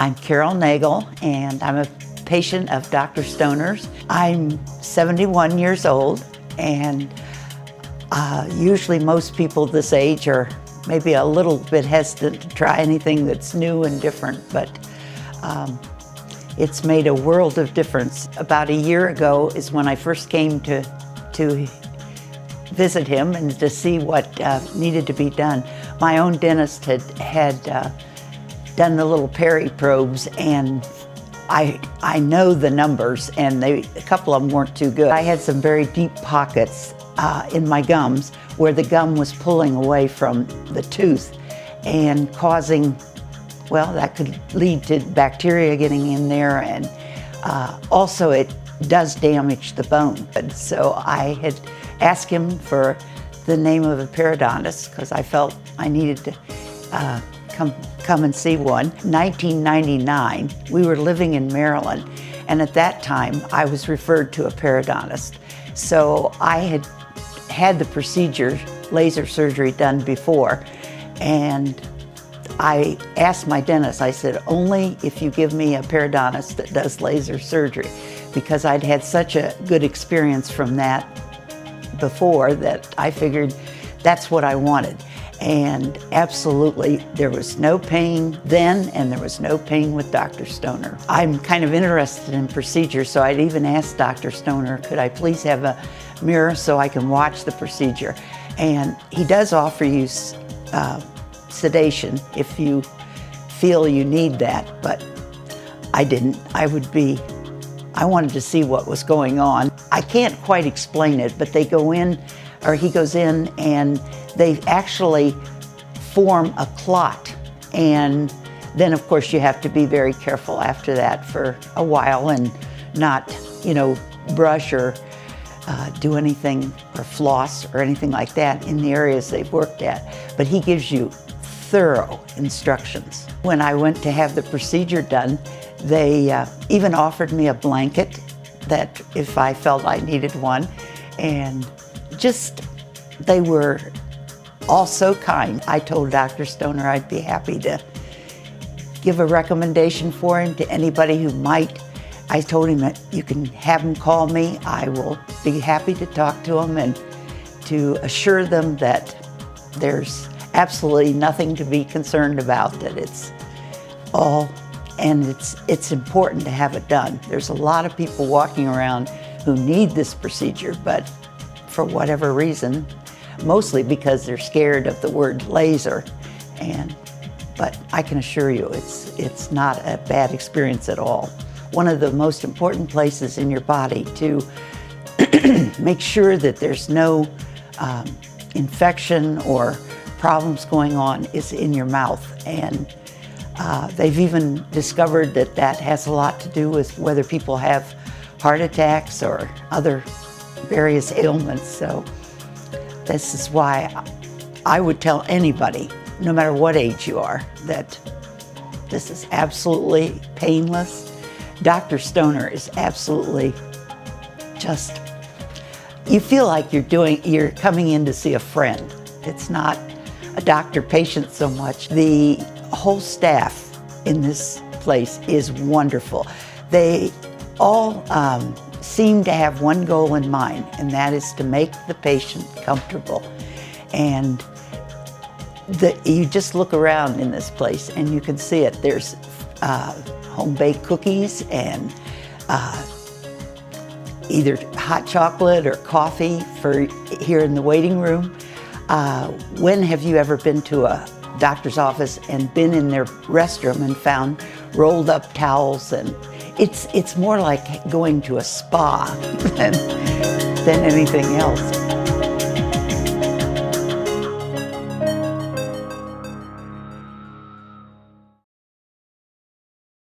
I'm Carol Nagel, and I'm a patient of Dr. Stoner's. I'm 71 years old, and usually most people this age are maybe a little bit hesitant to try anything that's new and different, but it's made a world of difference. About a year ago is when I first came to visit him and to see what needed to be done. My own dentist had done the little peri probes, and I know the numbers, and a couple of them weren't too good. I had some very deep pockets in my gums where the gum was pulling away from the tooth and causing, well, that could lead to bacteria getting in there, and also it does damage the bone. And so I had asked him for the name of a periodontist because I felt I needed to come and see one. 1999, we were living in Maryland, and at that time I was referred to a periodontist. So I had the procedure, laser surgery, done before, and I asked my dentist, I said, only if you give me a periodontist that does laser surgery, because I'd had such a good experience from that before that I figured that's what I wanted. And absolutely, there was no pain then, and there was no pain with Dr. Stoner. I'm kind of interested in procedures, so I'd even asked Dr. Stoner, could I please have a mirror so I can watch the procedure? And he does offer you sedation if you feel you need that, but I didn't. I wanted to see what was going on. I can't quite explain it, but they go in, or he goes in, and they actually form a clot. And then of course you have to be very careful after that for a while and not, brush or do anything or floss or anything like that in the areas they've worked at. But he gives you thorough instructions. When I went to have the procedure done, they even offered me a blanket that if I felt I needed one, and they were all so kind. I told Dr. Stoner I'd be happy to give a recommendation for him to anybody who might. I told him that you can have him call me. I will be happy to talk to him and to assure them that there's absolutely nothing to be concerned about, that it's all, and it's important to have it done. There's a lot of people walking around who need this procedure, but for whatever reason, mostly because they're scared of the word laser, but I can assure you it's not a bad experience at all. One of the most important places in your body to make sure that there's no infection or problems going on is in your mouth, and they've even discovered that has a lot to do with whether people have heart attacks or other various ailments. So this is why I would tell anybody, no matter what age you are, that this is absolutely painless. Dr. Stoner is absolutely just, you feel like you're coming in to see a friend. It's not a doctor-patient so much. The whole staff in this place is wonderful. They all seem to have one goal in mind, and that is to make the patient comfortable. And you just look around in this place and you can see it. There's home-baked cookies and either hot chocolate or coffee for here in the waiting room. When have you ever been to a doctor's office and been in their restroom and found rolled up towels? And it's more like going to a spa than anything else.